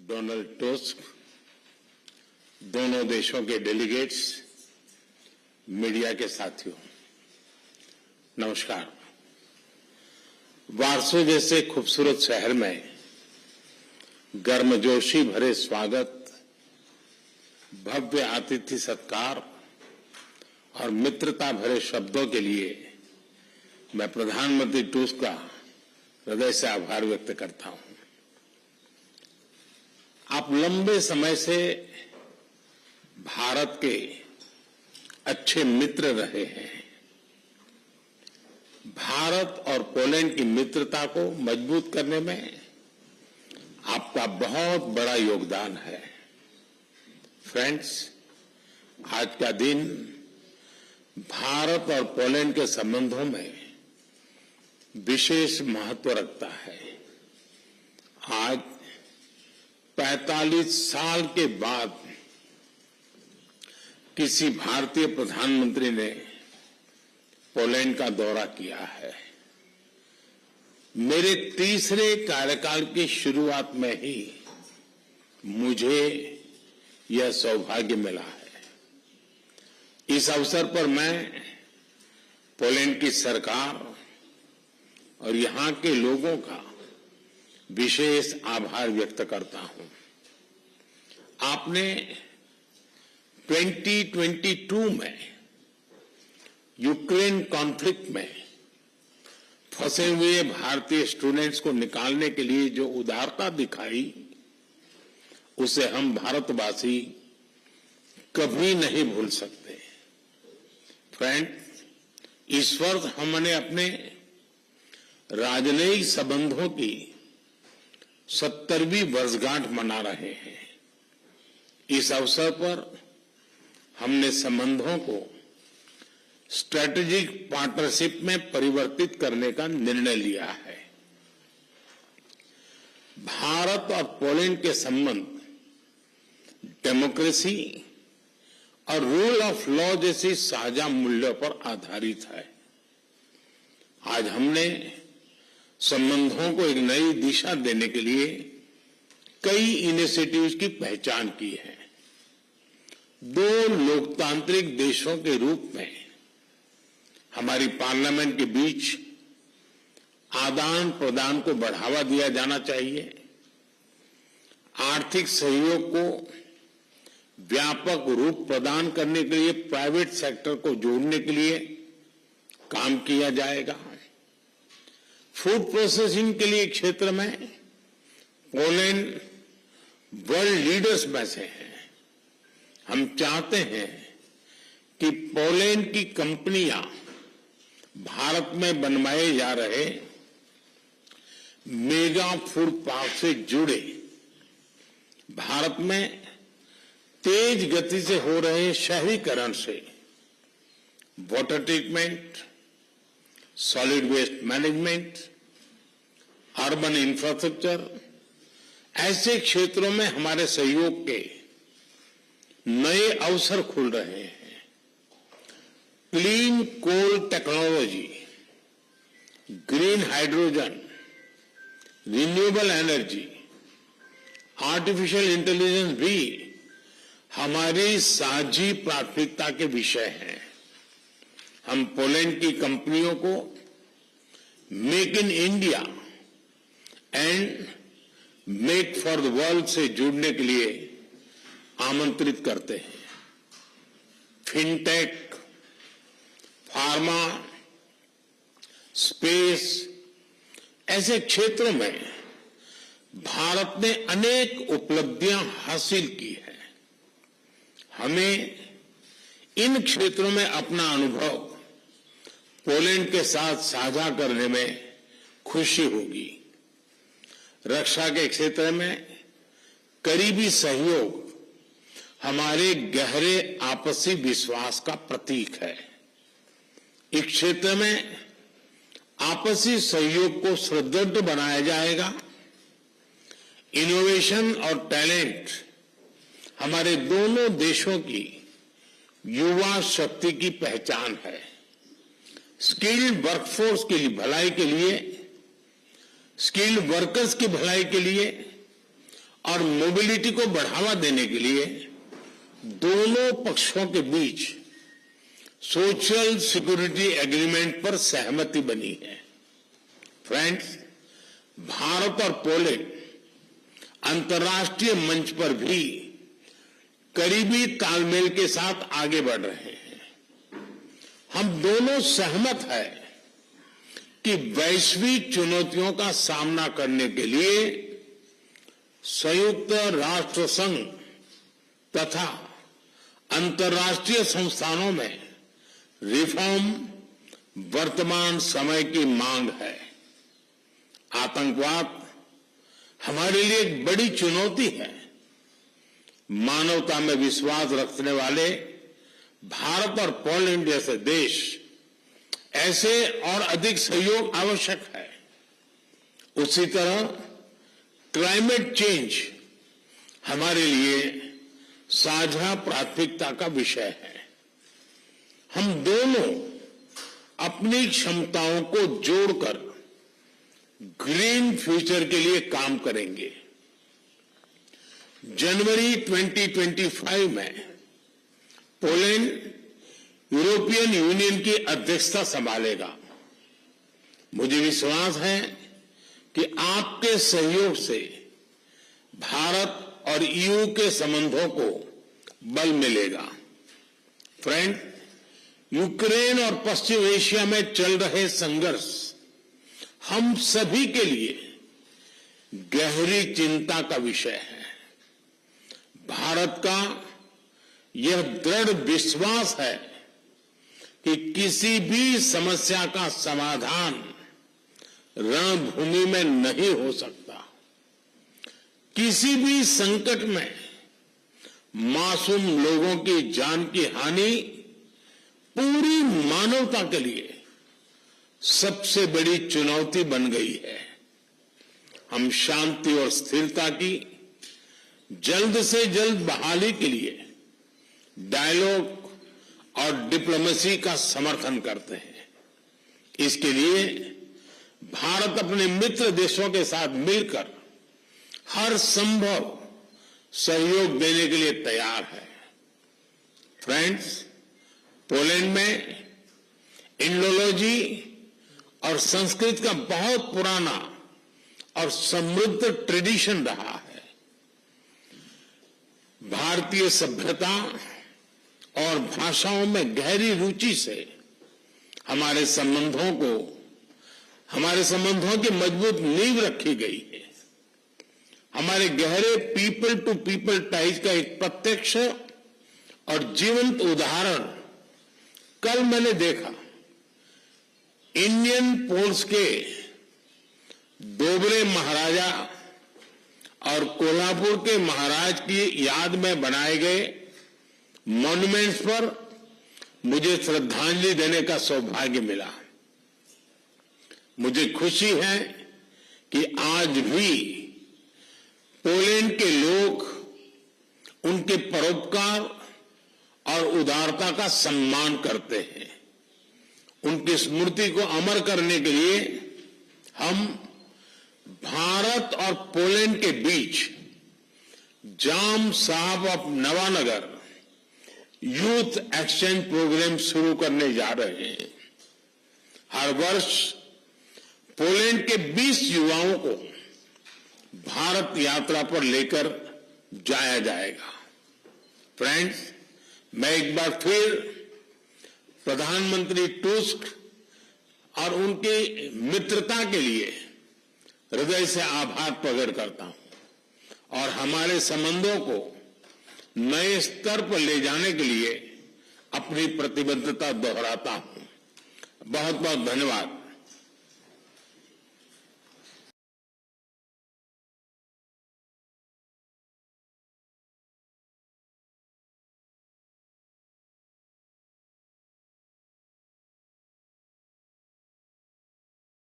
Donald tusk, दोनों देशों के डेलीगेट्स, मीडिया के साथियों, नमस्कार। वारसो जैसे खूबसूरत शहर में गर्मजोशी भरे स्वागत, भव्य आतिथ्य सत्कार और मित्रता भरे शब्दों के लिए मैं प्रधानमंत्री टस्क का हृदय से आभार व्यक्त करता हूं। आप लंबे समय से भारत के अच्छे मित्र रहे हैं। भारत और पोलैंड की मित्रता को मजबूत करने में आपका बहुत बड़ा योगदान है। फ्रेंड्स, आज का दिन भारत और पोलैंड के संबंधों में विशेष महत्व रखता है। आज 45 साल के बाद किसी भारतीय प्रधानमंत्री ने पोलैंड का दौरा किया है। मेरे तीसरे कार्यकाल की शुरुआत में ही मुझे यह सौभाग्य मिला है। इस अवसर पर मैं पोलैंड की सरकार और यहां के लोगों का विशेष आभार व्यक्त करता हूं। आपने 2022 में यूक्रेन कॉन्फ्लिक्ट में फंसे हुए भारतीय स्टूडेंट्स को निकालने के लिए जो उदारता दिखाई, उसे हम भारतवासी कभी नहीं भूल सकते। फ्रेंड, इस वर्ष हमने अपने राजनयिक संबंधों की 70वीं वर्षगांठ मना रहे हैं। इस अवसर पर हमने संबंधों को स्ट्रेटेजिक पार्टनरशिप में परिवर्तित करने का निर्णय लिया है। भारत और पोलैंड के संबंध डेमोक्रेसी और रूल ऑफ लॉ जैसी साझा मूल्यों पर आधारित है। आज हमने संबंधों को एक नई दिशा देने के लिए कई इनिशिएटिव्स की पहचान की है। दो लोकतांत्रिक देशों के रूप में हमारी पार्लियामेंट के बीच आदान प्रदान को बढ़ावा दिया जाना चाहिए। आर्थिक सहयोग को व्यापक रूप प्रदान करने के लिए प्राइवेट सेक्टर को जोड़ने के लिए काम किया जाएगा। फूड प्रोसेसिंग के लिए क्षेत्र में पोलैंड वर्ल्ड लीडर्स में से है। हम चाहते हैं कि पोलैंड की कंपनियां भारत में बनवाए जा रहे मेगा फूड पार्क से जुड़े भारत में तेज गति से हो रहे शहरीकरण से water treatment, solid waste management, urban infrastructure, ऐसे क्षेत्रों में हमारे सहयोग के नए अवसर खुल रहे हैं। Clean coal technology, green hydrogen, renewable energy, artificial intelligence भी हमारी साझी प्राथमिकता के विषय हैं। हम पोलैंड की कंपनियों को make in India and make for the world से जुड़ने के लिए आमंत्रित करते हैं। फिनटेक, फार्मा, स्पेस, ऐसे क्षेत्रों में भारत ने अनेक उपलब्धियां हासिल की है। हमें इन क्षेत्रों में अपना अनुभव पोलैंड के साथ साझा करने में खुशी होगी। रक्षा के क्षेत्र में करीबी सहयोग हमारे गहरे आपसी विश्वास का प्रतीक है। इस क्षेत्र में आपसी सहयोग को सुदृढ़ बनाया जाएगा। इनोवेशन और टैलेंट हमारे दोनों देशों की युवा शक्ति की पहचान है। स्किल्ड वर्कफोर्स की भलाई के लिए, स्किल्ड वर्कर्स की भलाई के लिए और मोबिलिटी को बढ़ावा देने के लिए दोनों पक्षों के बीच सोशल सिक्योरिटी एग्रीमेंट पर सहमति बनी है। फ्रेंड्स, भारत और पोलैंड अंतर्राष्ट्रीय मंच पर भी करीबी तालमेल के साथ आगे बढ़ रहे हैं। हम दोनों सहमत हैं कि वैश्विक चुनौतियों का सामना करने के लिए संयुक्त राष्ट्र संघ तथा अंतर्राष्ट्रीय संस्थानों में रिफॉर्म वर्तमान समय की मांग है। आतंकवाद हमारे लिए एक बड़ी चुनौती है। मानवता में विश्वास रखने वाले भारत और पोलैंड जैसे देश ऐसे और अधिक सहयोग आवश्यक है। उसी तरह क्लाइमेट चेंज हमारे लिए साझा प्राथमिकता का विषय है। हम दोनों अपनी क्षमताओं को जोड़कर ग्रीन फ्यूचर के लिए काम करेंगे। जनवरी 2025 में पोलैंड यूरोपियन यूनियन की अध्यक्षता संभालेगा। मुझे विश्वास है कि आपके सहयोग से भारत और ईयू के संबंधों को बल मिलेगा। फ्रेंड, यूक्रेन और पश्चिम एशिया में चल रहे संघर्ष हम सभी के लिए गहरी चिंता का विषय है। भारत का यह दृढ़ विश्वास है कि किसी भी समस्या का समाधान रणभूमि में नहीं हो सकता। किसी भी संकट में मासूम लोगों की जान की हानि पूरी मानवता के लिए सबसे बड़ी चुनौती बन गई है। हम शांति और स्थिरता की जल्द से जल्द बहाली के लिए डायलॉग और डिप्लोमेसी का समर्थन करते हैं। इसके लिए भारत अपने मित्र देशों के साथ मिलकर हर संभव सहयोग देने के लिए तैयार है। फ्रेंड्स, पोलैंड में इंडोलॉजी और संस्कृत का बहुत पुराना और समृद्ध ट्रेडिशन रहा है। भारतीय सभ्यता और भाषाओं में गहरी रुचि से हमारे संबंधों की मजबूत नींव रखी गई है। हमारे गहरे पीपल टू पीपल टाइज का एक प्रत्यक्ष और जीवंत उदाहरण कल मैंने देखा। इंडियन पोल्स के दोबरे महाराजा और कोल्हापुर के महाराज की याद में बनाए गए मॉन्यूमेंट्स पर मुझे श्रद्धांजलि देने का सौभाग्य मिला। मुझे खुशी है कि आज भी पोलैंड के लोग उनके परोपकार और उदारता का सम्मान करते हैं। उनकी स्मृति को अमर करने के लिए हम भारत और पोलैंड के बीच Jam Sahib of Nawanagar youth exchange program शुरू करने जा रहे हैं। हर वर्ष पोलैंड के 20 युवाओं को भारत यात्रा पर लेकर जाया जाएगा। फ्रेंड्स, मैं एक बार फिर प्रधानमंत्री टुस्क और उनकी मित्रता के लिए हृदय से आभार प्रकट करता हूं और हमारे संबंधों को नए स्तर पर ले जाने के लिए अपनी प्रतिबद्धता दोहराता हूं। बहुत बहुत धन्यवाद।